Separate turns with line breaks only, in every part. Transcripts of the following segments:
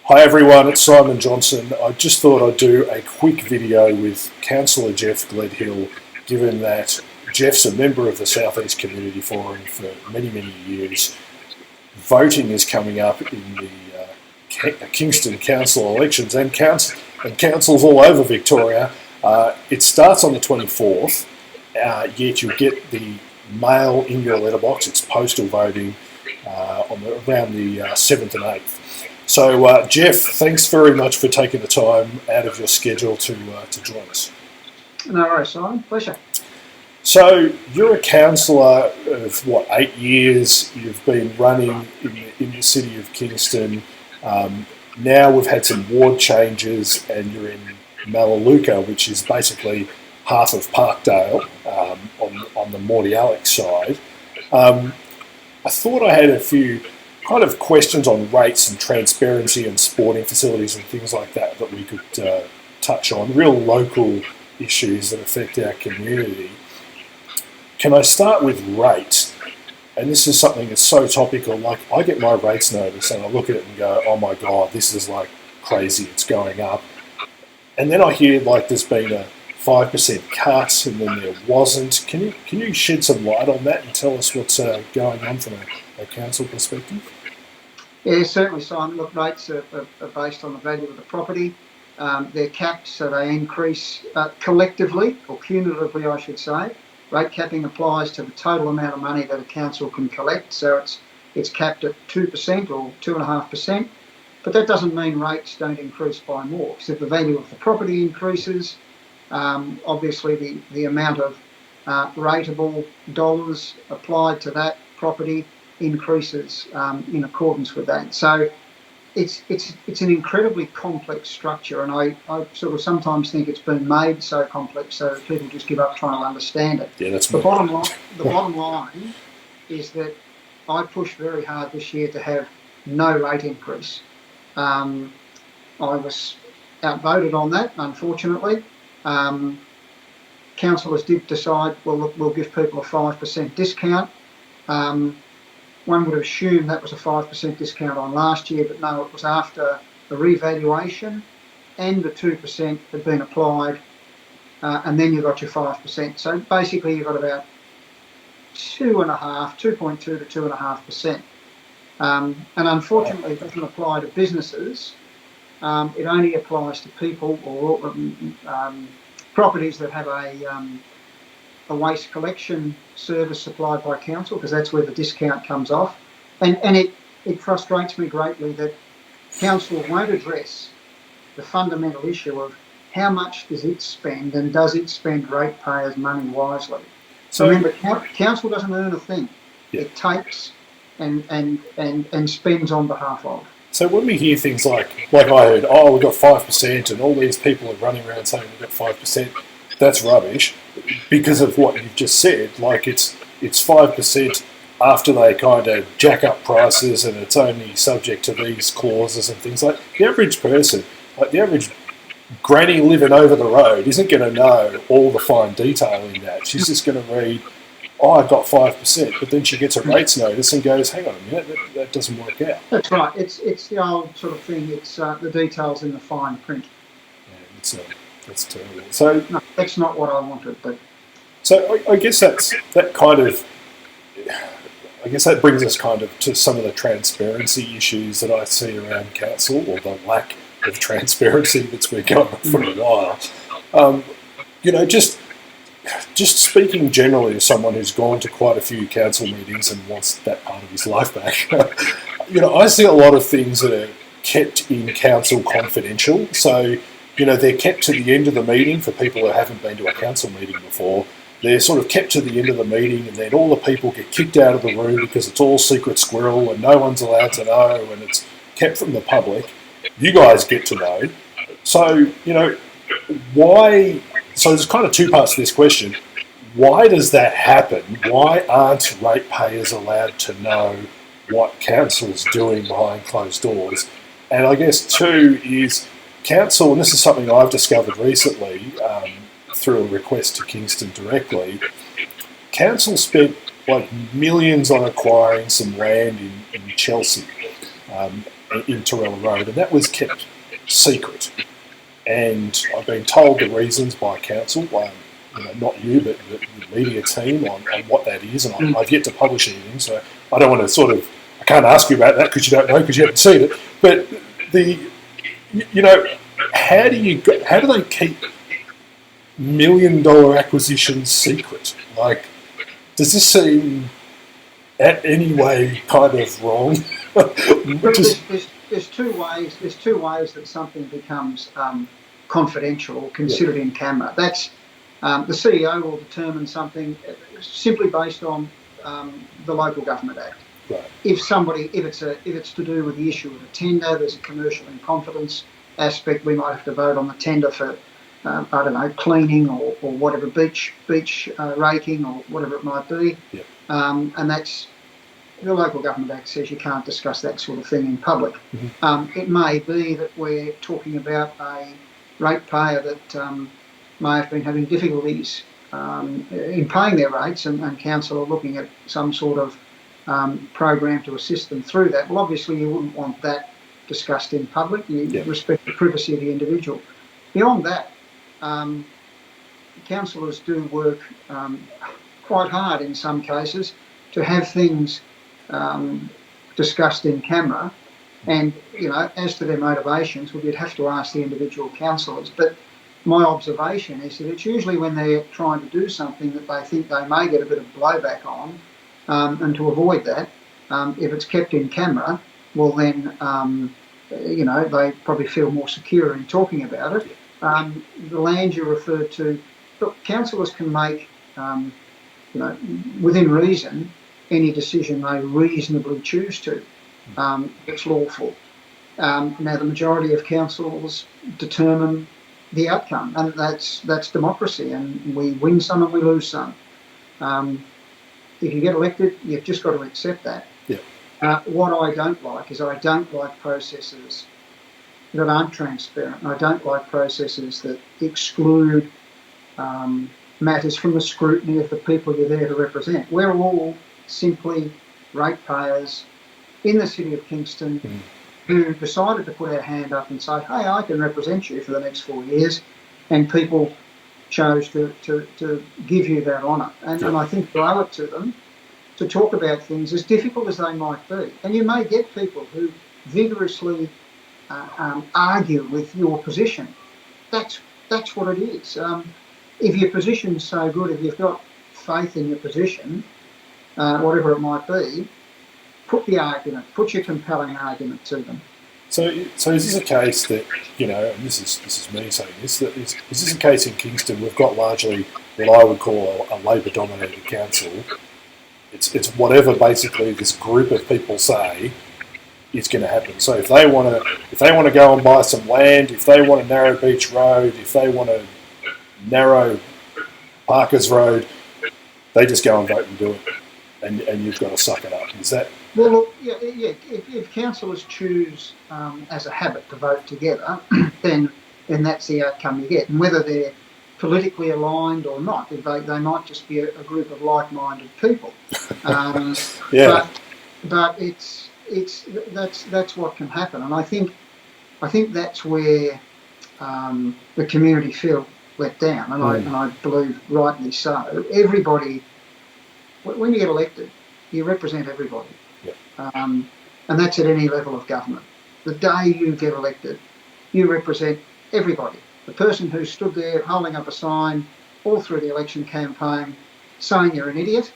Hi everyone, it's Simon Johnson. I just thought I'd do a quick video with Councillor Geoff Gledhill, given that Geoff's a member of the South East Community Forum for many, many years. Voting is coming up in the Kingston Council elections and councils all over Victoria. It starts on the 24th, yet you'll get the mail in your letterbox. It's postal voting around the 7th and 8th. So, Geoff, thanks very much for taking the time out of your schedule to join us.
No worries, Simon. Pleasure.
So, you're a councillor of, 8 years? You've been running in the City of Kingston. Now we've had some ward changes and you're in Melaleuca, which is basically half of Parkdale on the Mordialloc side. I thought I had a few kind of questions on rates and transparency and sporting facilities and things like that we could touch on, real local issues that affect our community. Can I start with rates? And this is something that's so topical. Like, I get my rates notice and I look at it and go, oh my God, this is like crazy, it's going up. And then I hear like there's been a 5% cut and then there wasn't. Can you shed some light on that and tell us what's going on from a council perspective?
Yeah, certainly, Simon. Look, rates are based on the value of the property. They're capped, so they increase collectively, or cumulatively, I should say. Rate capping applies to the total amount of money that a council can collect, so it's capped at 2% or 2.5%. But that doesn't mean rates don't increase by more, because if the value of the property increases, obviously the amount of rateable dollars applied to that property increases in accordance with that. So it's an incredibly complex structure, and I sort of sometimes think it's been made so complex so that people just give up trying to understand it.
Yeah, that's
the bottom line is that I pushed very hard this year to have no rate increase. I was outvoted on that, unfortunately. Councillors did decide, well, look, we'll give people a 5% discount. One would assume that was a 5% discount on last year, but no, it was after a revaluation and the 2% had been applied, and then you got your 5%. So basically you've got about 2.2 to 2.5%. And unfortunately it doesn't apply to businesses. It only applies to people or properties that have a waste collection service supplied by council, because that's where the discount comes off. And it frustrates me greatly that council won't address the fundamental issue of how much does it spend, and does it spend ratepayers' money wisely? So remember, council doesn't earn a thing.
Yeah.
It takes and spends on behalf of.
So when we hear things like I heard, oh, we've got 5% and all these people are running around saying we've got 5%, that's rubbish because of what you've just said. Like it's 5% after they kind of jack up prices, and it's only subject to these clauses and things like the average person, like the average granny living over the road isn't going to know all the fine detail in that. She's just going to read, oh, I got 5%, but then she gets a rates notice and goes, hang on a minute, that doesn't work out.
That's right. It's the old sort of thing. It's the details in the fine print.
Yeah, that's terrible. So
no, that's not what I wanted. But
so I guess that brings us kind of to some of the transparency issues that I see around council, or the lack of transparency that's been going on for a while. Just speaking generally as someone who's gone to quite a few council meetings and wants that part of his life back, I see a lot of things that are kept in council confidential. So, they're kept to the end of the meeting for people who haven't been to a council meeting before. They're sort of kept to the end of the meeting, and then all the people get kicked out of the room because it's all secret squirrel and no one's allowed to know, and it's kept from the public. You guys get to know. So, why... So there's kind of two parts to this question. Why does that happen? Why aren't ratepayers allowed to know what council's doing behind closed doors? And I guess two is council, and this is something I've discovered recently through a request to Kingston directly, council spent like millions on acquiring some land in Chelsea. in Torella Road, and that was kept secret. And I've been told the reasons by council, not you, but the media team on what that is, and I've yet to publish anything, so I don't want to I can't ask you about that because you don't know, because you haven't seen it. But how do they keep $1 million acquisitions secret? Like, does this seem at any way kind of wrong?
There's two ways. There's two ways that something becomes confidential or considered in camera. That's the CEO will determine something simply based on the Local Government Act.
Right.
If it's to do with the issue of a tender, there's a commercial in confidence aspect. We might have to vote on the tender for cleaning or whatever, beach raking or whatever it might be.
Yep.
And that's the Local Government Act says you can't discuss that sort of thing in public.
Mm-hmm.
It may be that we're talking about a ratepayer that may have been having difficulties in paying their rates, and council are looking at some sort of program to assist them through that. Well, obviously you wouldn't want that discussed in public. You respect the privacy of the individual. Beyond that, councillors do work quite hard in some cases to have things discussed in camera, and as to their motivations, well, you'd have to ask the individual councillors. But my observation is that it's usually when they're trying to do something that they think they may get a bit of blowback on, and to avoid that, if it's kept in camera, well then they probably feel more secure in talking about it. The land you referred to, look, councillors can make within reason any decision they reasonably choose to. It's lawful. Now, the majority of councils determine the outcome, and that's democracy, and we win some and we lose some. If you get elected, you've just got to accept that.
Yeah.
What I don't like is I don't like processes that aren't transparent. I don't like processes that exclude matters from the scrutiny of the people you're there to represent. We're all simply ratepayers in the City of Kingston who decided to put our hand up and say, hey, I can represent you for the next 4 years, and people chose to give you that honour. And I think you owe it to them to talk about things as difficult as they might be. And you may get people who vigorously argue with your position. That's what it is. If your position's so good, if you've got faith in your position, whatever it might be, put your compelling argument to them.
So is this a case that, and this is me saying this, is this a case in Kingston? We've got largely what I would call a Labor-dominated council. It's whatever basically this group of people say is going to happen. So if they want to go and buy some land, if they want to narrow Beach Road, if they want to narrow Parkers Road, they just go and vote and do it, and you've got to suck it up. Is that?
Well, look, yeah. If councillors choose as a habit to vote together, then that's the outcome you get. And whether they're politically aligned or not, they might just be a group of like-minded people.
Yeah.
But that's what can happen, and I think that's where the community feel let down, and I believe rightly so. Everybody, when you get elected, you represent everybody. And that's at any level of government. The day you get elected, you represent everybody. The person who stood there holding up a sign all through the election campaign saying you're an idiot,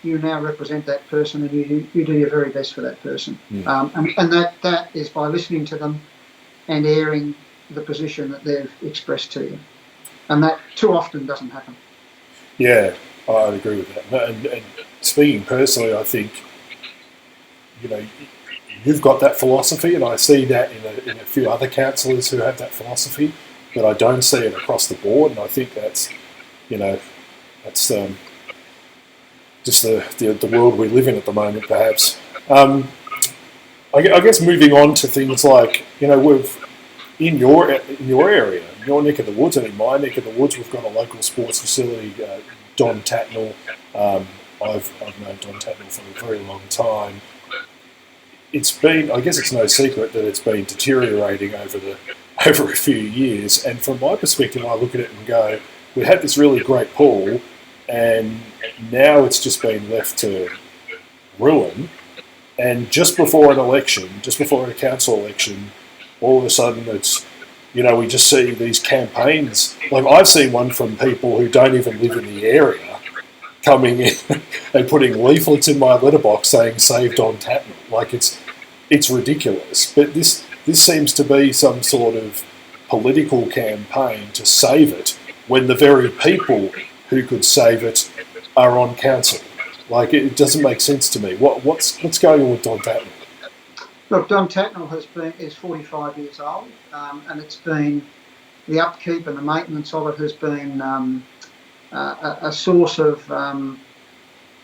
you now represent that person, and you do your very best for that person. And that is by listening to them and airing the position that they've expressed to you. And that too often doesn't happen.
Yeah, I agree with that. And speaking personally, I think, you've got that philosophy, and I see that in a few other councillors who have that philosophy, but I don't see it across the board, and I think that's just the world we live in at the moment, perhaps. I guess moving on to things like, we've in your area, in your neck of the woods, and in my neck of the woods, we've got a local sports facility, Don Tatnall. I've known Don Tatnall for a very long time. it's been, I guess it's no secret that it's been deteriorating over a few years. And from my perspective, I look at it and go, we had this really great pool, and now it's just been left to ruin. And just before an election, just before a council election, all of a sudden it's, we just see these campaigns. Like, I've seen one from people who don't even live in the area coming in and putting leaflets in my letterbox saying "Save Don Tatnall." Like, it's ridiculous. But this seems to be some sort of political campaign to save it, when the very people who could save it are on council. Like, it doesn't make sense to me. What's going on with Don Tatnall?
Look, Don Tatnall is 45 years old, and it's been, the upkeep and the maintenance of it has been a source of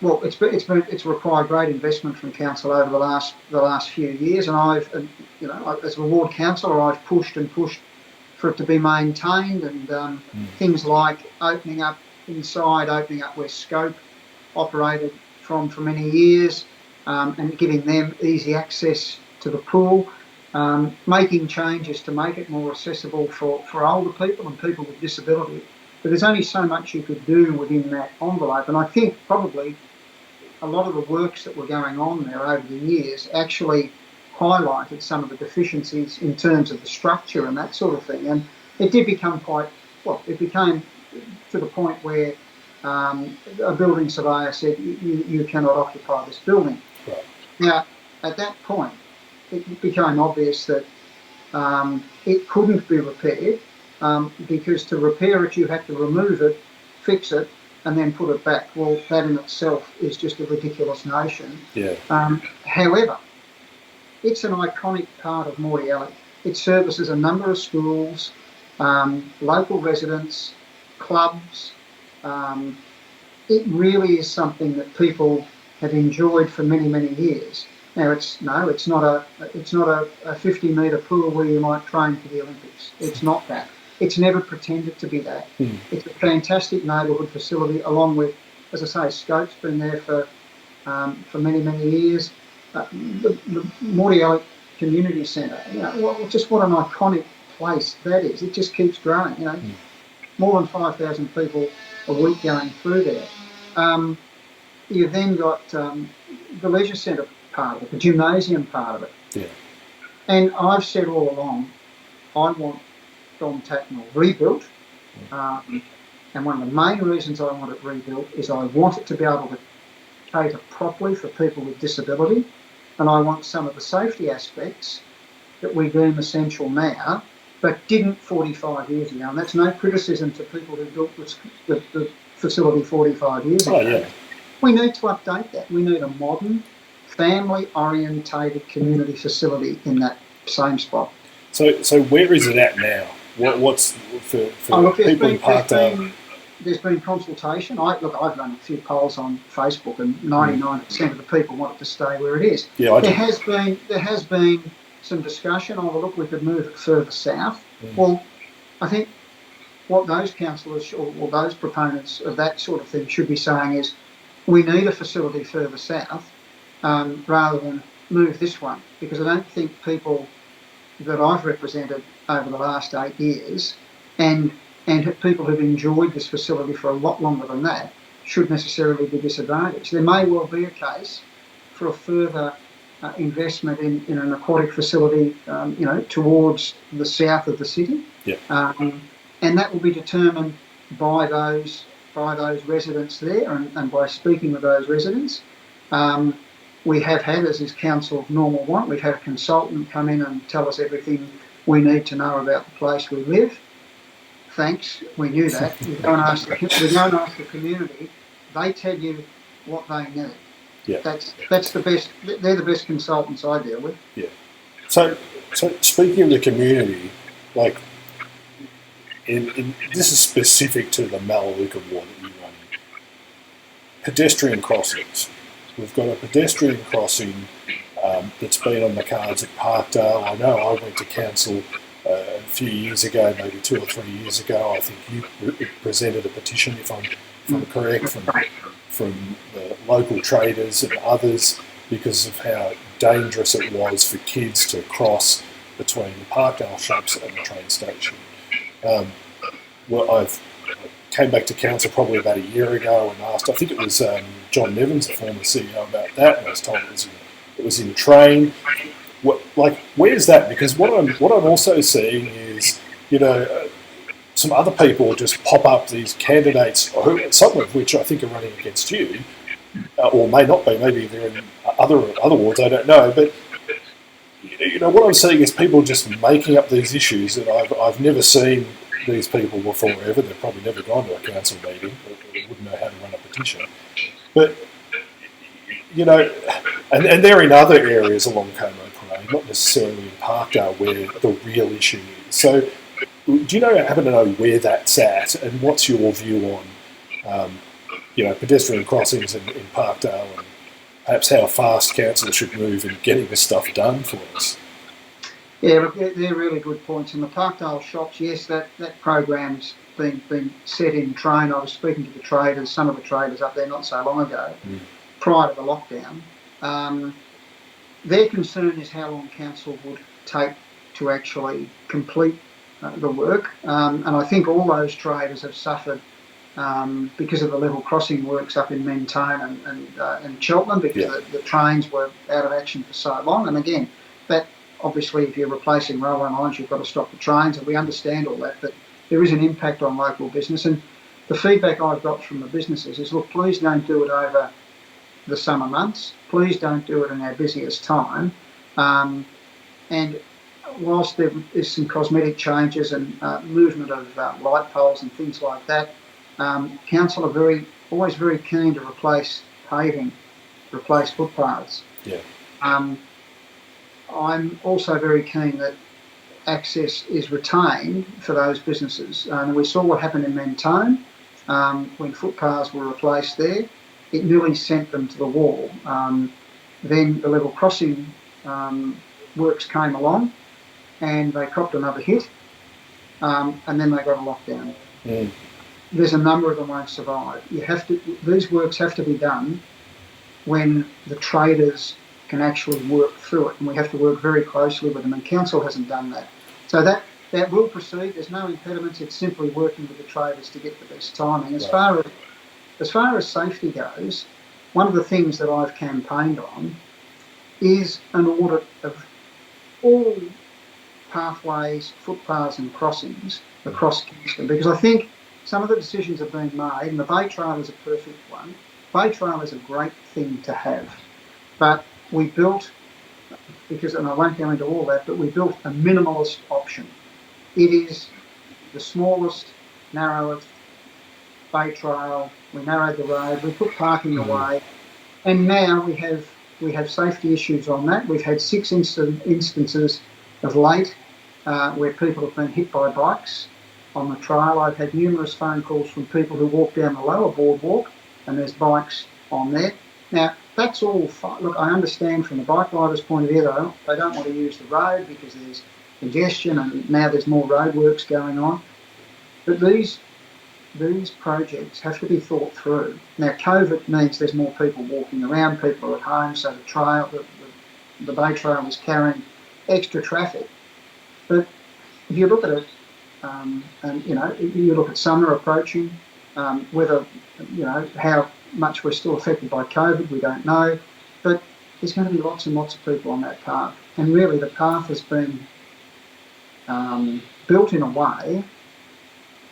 it's required great investment from council over the last few years, and as a ward councillor, I've pushed for it to be maintained, and things like opening up where Scope operated from for many years, and giving them easy access to the pool, making changes to make it more accessible for older people and people with disability. But there's only so much you could do within that envelope, and I think probably a lot of the works that were going on there over the years actually highlighted some of the deficiencies in terms of the structure and that sort of thing. And it did become it became to the point where a building surveyor said, you cannot occupy this building.
Right.
Now, at that point, it became obvious that it couldn't be repaired, because to repair it, you had to remove it, fix it, and then put it back. Well, that in itself is just a ridiculous notion.
Yeah.
However, it's an iconic part of Mordialloc. It services a number of schools, local residents, clubs. It really is something that people have enjoyed for many, many years. Now, it's not a 50-metre pool where you might train for the Olympics. It's not that. It's never pretended to be that. It's a fantastic neighbourhood facility, along with, as I say, Scope's been there for many, many years. The Mordialloc Community Centre, just what an iconic place that is. It just keeps growing. More than 5,000 people a week going through there. You've then got the leisure centre part of it, the gymnasium part of it.
Yeah.
And I've said all along, I want Don Tatnall rebuilt. And one of the main reasons I want it rebuilt is I want it to be able to cater properly for people with disability, and I want some of the safety aspects that we deem essential now, but didn't 45 years ago. And that's no criticism to people who built the facility 45 years ago.
Yeah.
We need to update that. We need a modern, family-orientated community facility in that same spot.
So where is it at now? What's for people in Parkdale?
There's been consultation. I've run a few polls on Facebook, and 99% of the people want it to stay where it is.
Yeah,
there has been some discussion. Look, we could move it further south. Well, I think what those councillors or those proponents of that sort of thing should be saying is, we need a facility further south, rather than move this one, because I don't think people that I've represented over the last 8 years, and people who've enjoyed this facility for a lot longer than that, should necessarily be disadvantaged. There may well be a case for a further investment in an aquatic facility, towards the south of the city.
Yeah.
And that will be determined by those residents there, and by speaking with those residents. We have had, as is council normal want, we've had a consultant come in and tell us everything we need to know about the place we live. Thanks, we knew that. We don't ask the community. They tell you what they need.
Yeah.
That's the best. They're the best consultants I deal with.
Yeah. So speaking of the community, like, this is specific to the Melaleuca Ward that you run in. Pedestrian crossings. We've got a pedestrian crossing that's been on the cards at Parkdale. I know I went to council a few years ago, maybe 2 or 3 years ago. I think you presented a petition, if I'm correct, from the local traders and others, because of how dangerous it was for kids to cross between the Parkdale shops and the train station. Well, I came back to council probably about a year ago and asked, I think it was John Nevins, the former CEO, about that, and I was told it was in train. Where's that? Because what I'm also seeing is, some other people just pop up, these candidates, some of which I think are running against you, or may not be. Maybe they're in other wards. I don't know. But what I'm seeing is people just making up these issues, and I've never seen these people before ever. They've probably never gone to a council meeting, or wouldn't know how to run a petition. But and they're in other areas along Como Parade, not necessarily in Parkdale, where the real issue is. So, do you happen to know where that's at, and what's your view on, pedestrian crossings in Parkdale, and perhaps how fast council should move in getting this stuff done for us?
Yeah, they're really good points. In the Parkdale shops, yes, that program's been set in train. I was speaking to the traders, some of the traders up there not so long ago, prior to the lockdown. Their concern is how long council would take to actually complete the work. And I think all those traders have suffered because of the level crossing works up in Mentone and Cheltenham, because the trains were out of action for so long. And again, that obviously, if you're replacing railway lines, you've got to stop the trains, and we understand all that, but there is an impact on local business. And the feedback I've got from the businesses is, look, please don't do it over the summer months. Please don't do it in our busiest time. And whilst there is some cosmetic changes and movement of light poles and things like that, council are always very keen to replace paving, replace footpaths.
Yeah.
I'm also very keen that access is retained for those businesses. And we saw what happened in Mentone when footpaths were replaced there. It nearly sent them to the wall. Then the level crossing works came along, and they copped another hit, and then they got a lockdown. There's a number of them won't survive. These works have to be done when the traders can actually work through it, and we have to work very closely with them, and council hasn't done that. So that will proceed. There's no impediments. It's simply working with the traders to get the best timing. As far as safety goes, one of the things that I've campaigned on is an audit of all pathways, footpaths and crossings across Kingston, because I think some of the decisions have been made, and the Bay Trail is a perfect one. Bay Trail is a great thing to have, but we built, and I won't go into all that, but we built a minimalist option. It is the smallest, narrowest Bay Trail. We narrowed the road, we put parking away, and now we have safety issues on that. We've had 6 instances of late where people have been hit by bikes on the trail. I've had numerous phone calls from people who walk down the lower boardwalk and there's bikes on there. Now, that's all fine. Look, I understand from the bike riders' point of view, though, they don't want to use the road because there's congestion and now there's more roadworks going on. But these projects have to be thought through. Now, COVID means there's more people walking around, people are at home, so the Bay Trail is carrying extra traffic. But if you look at it, and you look at summer approaching, whether how much we're still affected by COVID, we don't know. But there's going to be lots and lots of people on that path, and really the path has been built in a way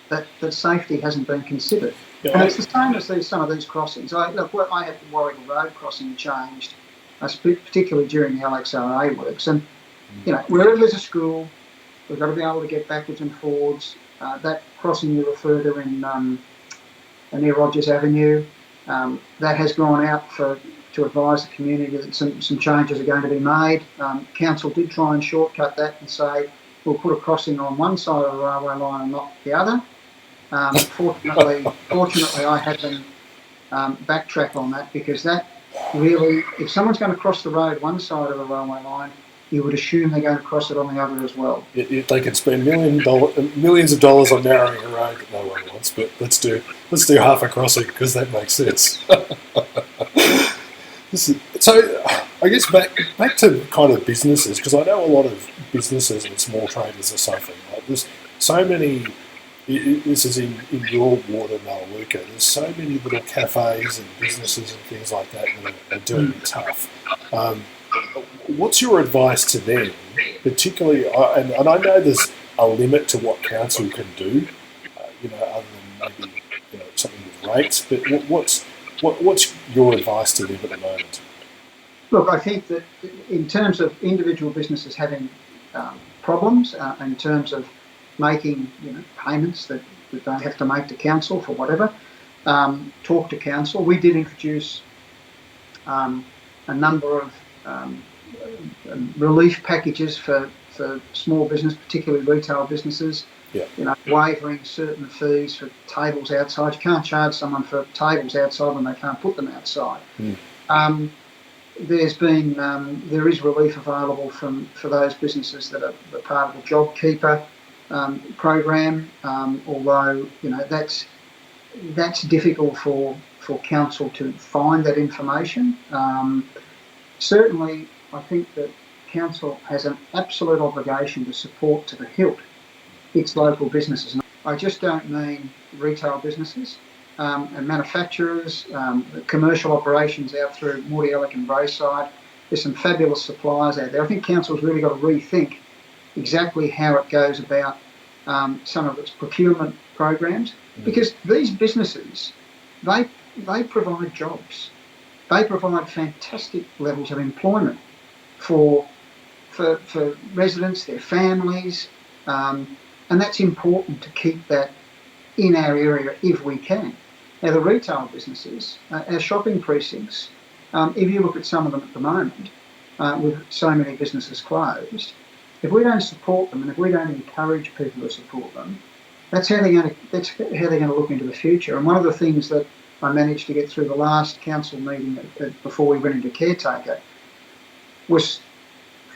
that safety hasn't been considered. Yeah. And it's the same as some of these crossings. I had the Warrigal Road crossing changed, particularly during the LXRA works. And, wherever there's a school, we've got to be able to get backwards and forwards. That crossing you refer to near Rogers Avenue, that has gone out to advise the community that some changes are going to be made. Council did try and shortcut that and say, we'll put a crossing on one side of the railway line and not the other. Fortunately, I had them backtrack on that, because that really, if someone's going to cross the road one side of the railway line, you would assume they're going to cross it on the other as well.
They could spend millions of dollars on narrowing a road that no one wants, but let's do half a crossing because that makes sense. So I guess back to kind of businesses, because I know a lot of businesses and small traders are suffering. Like there's so many. This is in your ward of Melaleuca. There's so many little cafes and businesses and things like that are doing it tough. What's your advice to them, particularly? And I know there's a limit to what council can do, other than maybe something with rates. But what's your advice to them at the moment?
Look, I think that in terms of individual businesses having problems, in terms of making payments that they have to make to council for whatever, talk to council. We did introduce a number of relief packages for small business, particularly retail businesses.
Yeah.
Waiving certain fees for tables outside. You can't charge someone for tables outside when they can't put them outside. There is relief available for those businesses that are part of the JobKeeper program, although that's difficult for council to find that information. Certainly, I think that council has an absolute obligation to support to the hilt its local businesses. I just don't mean retail businesses and manufacturers, commercial operations out through Mordialloc and Braeside. There's some fabulous suppliers out there. I think council's really got to rethink exactly how it goes about some of its procurement programs, because these businesses, they provide jobs. They provide fantastic levels of employment for residents, their families, and that's important to keep that in our area if we can. Now, the retail businesses, our shopping precincts, if you look at some of them at the moment, with so many businesses closed, if we don't support them and if we don't encourage people to support them, that's how they're going to look into the future. And one of the things that I managed to get through the last council meeting before we went into caretaker was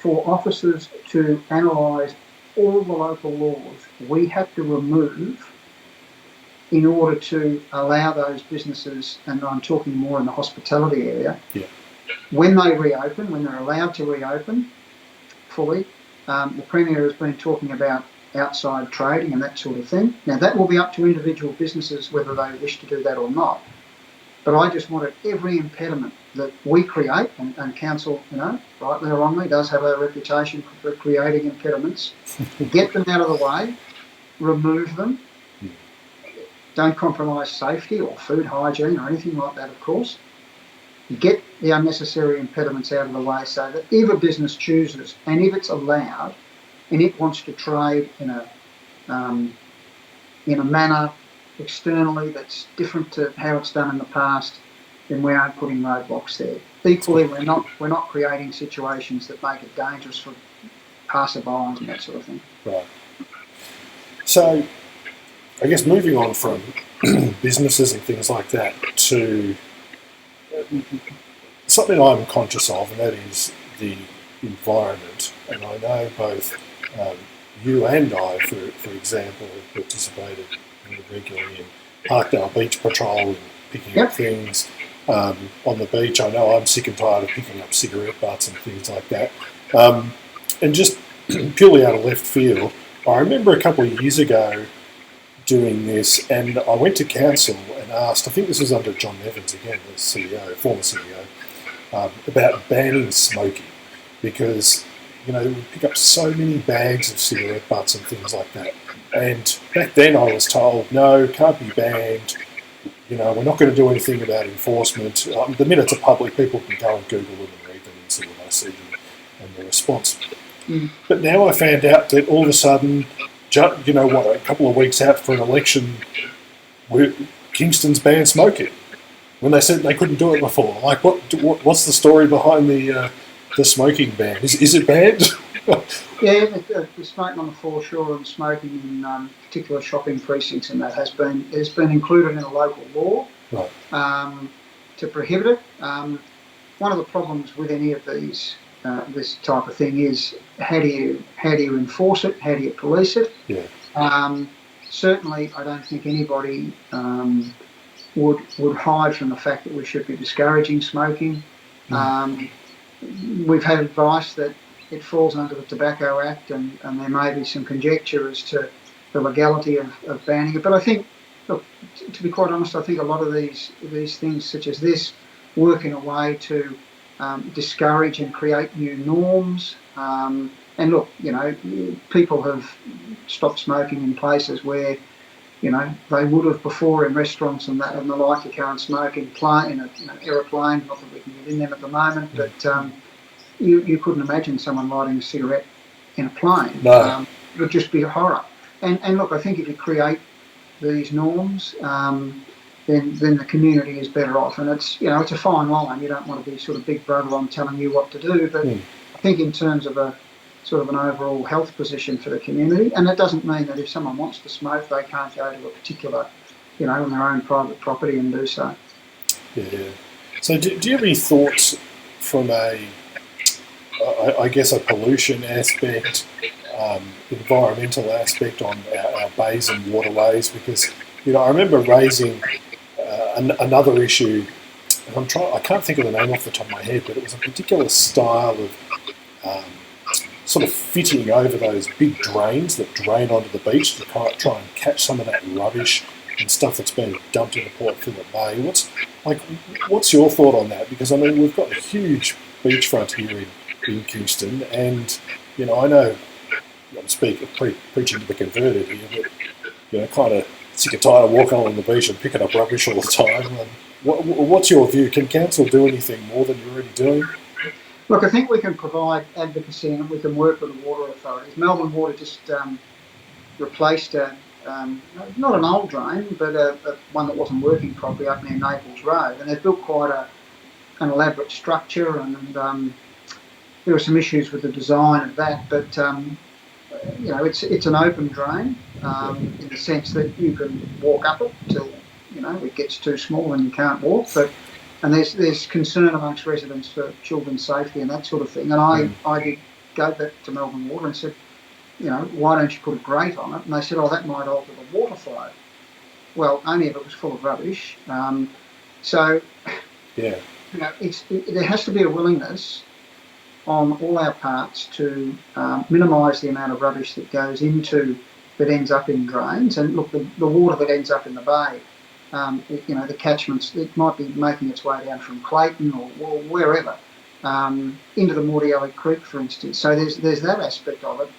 for officers to analyse all the local laws we have to remove in order to allow those businesses, and I'm talking more in the hospitality area, when they reopen, when they're allowed to reopen fully. The Premier has been talking about outside trading and that sort of thing. Now, that will be up to individual businesses whether they wish to do that or not. But I just wanted every impediment that we create, and council, rightly or wrongly, does have a reputation for creating impediments, get them out of the way, remove them. Don't compromise safety or food hygiene or anything like that, of course. Get the unnecessary impediments out of the way so that if a business chooses and if it's allowed and it wants to trade in a manner externally that's different to how it's done in the past, then we aren't putting roadblocks there. Equally, we're not creating situations that make it dangerous for passerbys and that sort of thing.
Right. So, I guess moving on from businesses and things like that to something I'm conscious of, and that is the environment. And I know both you and I, for example, have participated regularly in Parkdale Beach Patrol and picking up things on the beach. I know I'm sick and tired of picking up cigarette butts and things like that. And just purely out of left field, I remember a couple of years ago doing this, and I went to council and asked, I think this was under John Evans again, the CEO, former CEO, about banning smoking, because we pick up so many bags of cigarette butts and things like that. And back then I was told, no, can't be banned. We're not going to do anything about enforcement. The minutes are public, people can go and Google them and read them and see what I see and the response. But now I found out that all of a sudden, a couple of weeks out for an election, Kingston's banned smoking, when they said they couldn't do it before. Like, what's the story behind the smoking ban? Is it banned?
Yeah, the smoking on the foreshore and smoking in particular shopping precincts and that has been included in a local law to prohibit it. One of the problems with any of these this type of thing is how do you enforce it? How do you police it? Yeah. Certainly, I don't think anybody would hide from the fact that we should be discouraging smoking. we've had advice that it falls under the Tobacco Act, and there may be some conjecture as to the legality of banning it. But I think, look, to be quite honest, I think a lot of these things, such as this, work in a way to discourage and create new norms. And look, people have stopped smoking in places where, they would have before in restaurants and that and the like. You can't smoke in an aeroplane. Not that we can get in them at the moment, but you couldn't imagine someone lighting a cigarette in a plane.
No.
It would just be a horror. And look, I think if you create these norms, then the community is better off. And it's a fine line. You don't want to be sort of big brother on telling you what to do, but I think in terms of a sort of an overall health position for the community, and that doesn't mean that if someone wants to smoke, they can't go to a particular, on their own private property and do so.
Yeah. So do you have any thoughts from a pollution aspect, environmental aspect on our bays and waterways? Because, I remember raising another issue, and I can't think of the name off the top of my head, but it was a particular style of sort of fitting over those big drains that drain onto the beach to try and catch some of that rubbish and stuff that's being dumped into Port Phillip Bay. What's your thought on that? Because we've got a huge beachfront here in Kingston, and I know I'm preaching to the converted here, but kind of sick and tired of walking along the beach and picking up rubbish all the time. What's your view? Can council do anything more than you're already doing?
Look, I think we can provide advocacy and we can work with the water authorities. Melbourne Water just replaced not an old drain, but one that wasn't working properly up near Naples Road, and they've built quite an elaborate structure, and there were some issues with the design of that, but it's an open drain in the sense that you can walk up it till it gets too small and you can't walk, and there's concern amongst residents for children's safety and that sort of thing. And I did go back to Melbourne Water and said, why don't you put a grate on it? And they said, that might alter the water flow. Well, only if it was full of rubbish. There has to be a willingness on all our parts to minimise the amount of rubbish that ends up in drains. And look, the water that ends up in the bay, the catchments, it might be making its way down from Clayton or wherever into the Mordialloc Creek, for instance. So there's that aspect of it,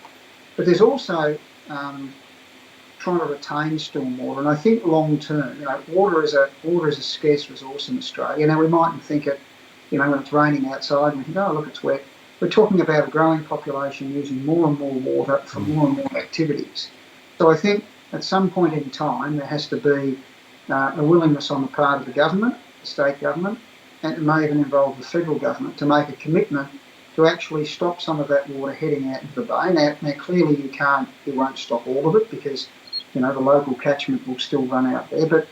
but there's also trying to retain stormwater. And I think long term, water is a scarce resource in Australia. Now we mightn't think it, when it's raining outside and we think, look, it's wet. We're talking about a growing population using more and more water for more and more activities. So I think at some point in time there has to be a willingness on the part of the government, the state government, and it may even involve the federal government to make a commitment to actually stop some of that water heading out into the bay. Now clearly you won't stop all of it because, the local catchment will still run out there. But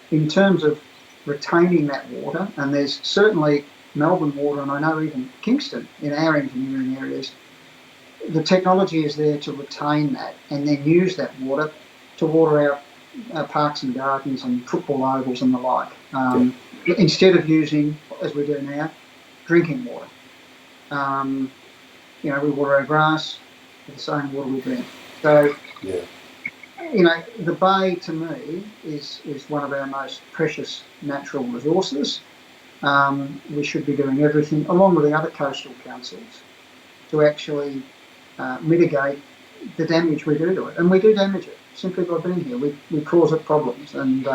in terms of retaining that water, and there's certainly Melbourne Water, and I know even Kingston in our engineering areas, the technology is there to retain that and then use that water to water our parks and gardens and football ovals and the like, instead of using, as we do now, drinking water. We water our grass with the same water we drink. So, the bay to me is one of our most precious natural resources. We should be doing everything, along with the other coastal councils, to actually mitigate the damage we do to it. And we do damage it simply by being here. We cause it problems, and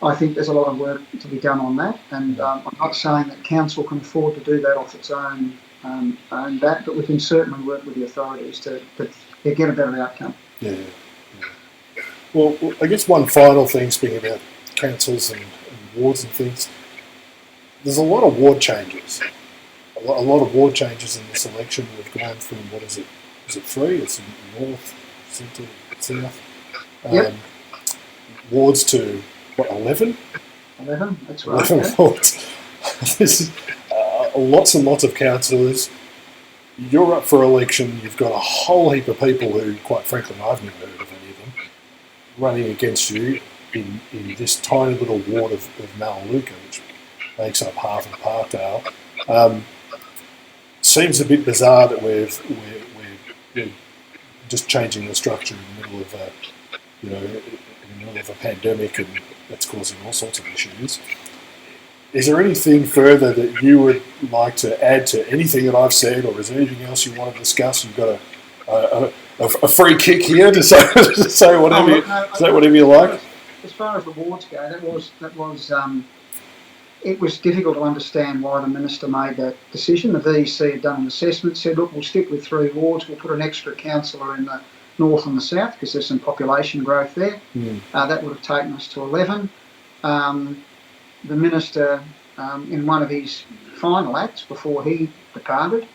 I think there's a lot of work to be done on that. And I'm not saying that council can afford to do that off its own bat, but we can certainly work with the authorities to get a better outcome.
Yeah. Well, I guess one final thing, speaking about councils and wards and things, there's a lot of ward changes. A lot of ward changes in this election. We've gone from, what is it? Is it 3? It's north, centre, south. Wards to, 11?
11, that's right.
11 wards. This is lots and lots of councillors. You're up for election. You've got a whole heap of people who, quite frankly, I've never heard of any of them, running against you in this tiny little ward of Melaleuca, which makes up half of Parkdale. seems a bit bizarre that we're just changing the structure in the middle of in the middle of a pandemic, and that's causing all sorts of issues. Is there anything further that you would like to add to anything that I've said, or is there anything else you want to discuss? You've got a free kick here to say whatever you like.
As far as the wards go, it was difficult to understand why the minister made that decision. The VEC had done an assessment, said, look, we'll stick with 3 wards, we'll put an extra councillor in the north and the south because there's some population growth there. That would have taken us to 11. The minister, in one of his final acts before he departed,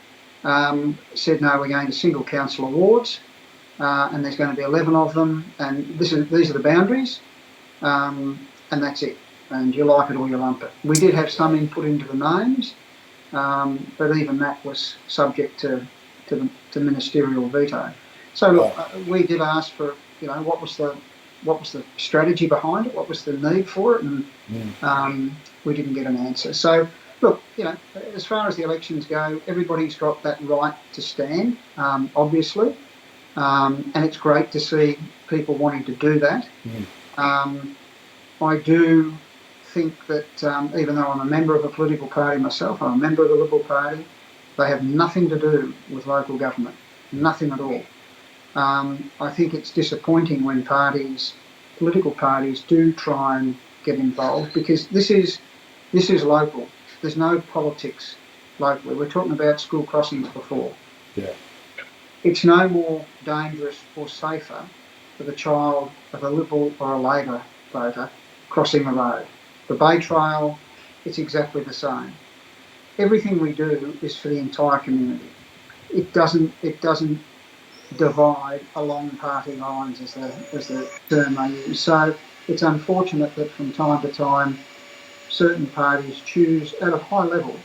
said, no, we're going to single councillor wards, and there's going to be 11 of them, and these are the boundaries, and that's it. And you like it or you lump it. We did have some input into the names, but even that was subject to ministerial veto. So look, we did ask for, what was the strategy behind it, what was the need for it, and we didn't get an answer. So look, as far as the elections go, everybody's got that right to stand, obviously, and it's great to see people wanting to do that. I do think that even though I'm a member of a political party myself, I'm a member of the Liberal Party, they have nothing to do with local government, nothing at all. I think it's disappointing when political parties do try and get involved, because this is local. There's no politics locally. We're talking about school crossings before.
Yeah.
It's no more dangerous or safer for the child of a Liberal or a Labor voter crossing the road. The Bay Trail, it's exactly the same. Everything we do is for the entire community. It doesn't divide along party lines, as the term they use. So it's unfortunate that from time to time certain parties choose at a high level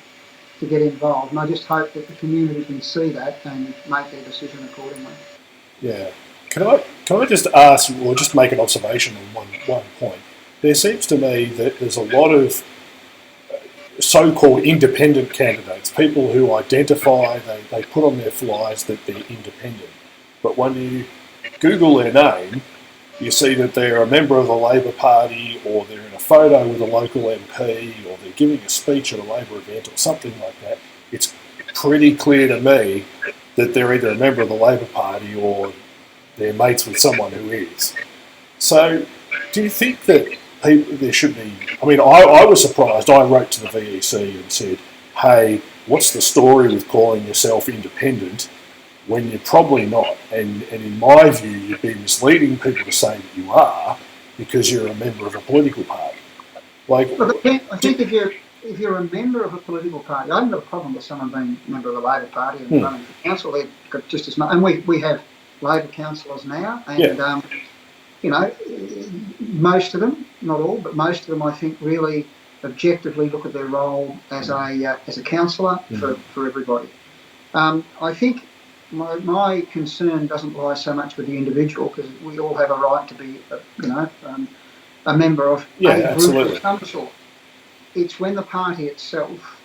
to get involved, and I just hope that the community can see that and make their decision accordingly.
Yeah. Can I just ask, or just make an observation on one point? There seems to me that there's a lot of so-called independent candidates, people who identify, they put on their flyers that they're independent. But when you Google their name, you see that they're a member of the Labor Party, or they're in a photo with a local MP, or they're giving a speech at a Labor event or something like that. It's pretty clear to me that they're either a member of the Labor Party or they're mates with someone who is. So do you think that there should be... I mean, I was surprised. I wrote to the VEC and said, hey, what's the story with calling yourself independent when you're probably not? And in my view, you'd be misleading people to say that you are because you're a member of a political party. Like,
look, I think if you're a member of a political party, I haven't got a problem with someone being a member of the Labor Party and running for council. They've got just as much... And we have Labor councillors now, and most of them, not all, but most of them, I think, really objectively look at their role as a councillor for everybody. I think my concern doesn't lie so much with the individual, because we all have a right to be, a member of a group of some sort. It's when the party itself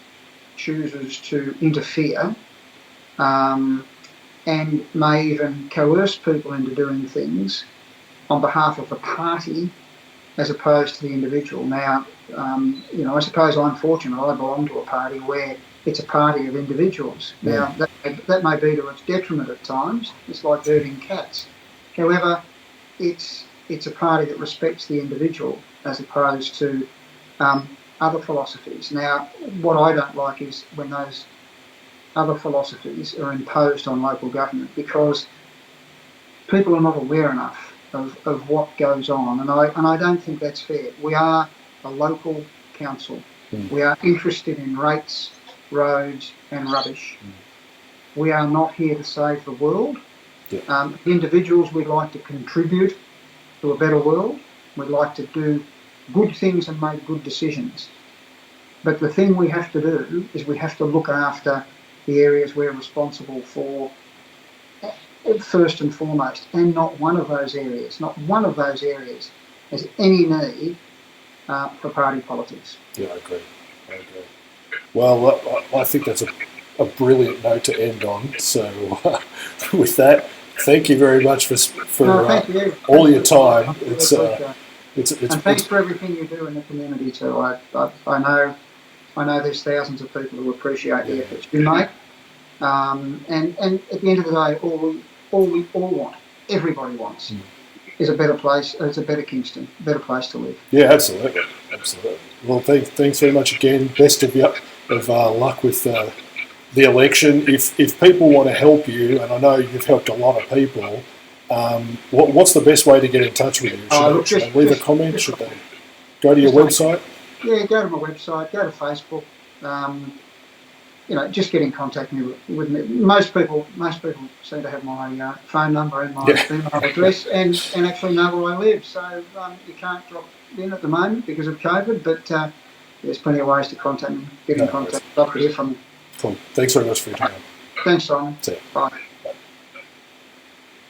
chooses to interfere and may even coerce people into doing things on behalf of the party as opposed to the individual. Now, I suppose I'm fortunate. I belong to a party where it's a party of individuals. Now, that may be to its detriment at times. It's like herding cats. However, it's a party that respects the individual as opposed to other philosophies. Now, what I don't like is when those other philosophies are imposed on local government, because people are not aware enough of what goes on, and I don't think that's fair. We are a local council. We are interested in rates, roads and rubbish. We are not here to save the world. Individuals, we'd like to contribute to a better world. We'd like to do good things and make good decisions. But the thing we have to do is we have to look after the areas we're responsible for first and foremost, and not one of those areas has any need for party politics.
Yeah, I agree. Well, I think that's a brilliant note to end on. So with that, thank you very much for
Thank you.
all your time.
It's and thanks for everything you do in the community too. I know there's thousands of people who appreciate the efforts you make. And at the end of the day, all we all want, everybody wants, is a better place. It's a better Kingston, a better place to live.
Yeah, absolutely. Well, thanks very much again. Best of luck with the election. If people want to help you, and I know you've helped a lot of people, what's the best way to get in touch with you? Should they leave a comment? Should they go to your website?
Yeah, go to my website. Go to Facebook. Just get in contact with me. Most people seem to have my phone number and my email address, and actually know where I live. So you can't drop in at the moment because of COVID, but there's plenty of ways to contact me. Get in contact. Love to hear from you.
Cool. Thanks very much for your time.
Thanks, Simon.
See ya.
Bye.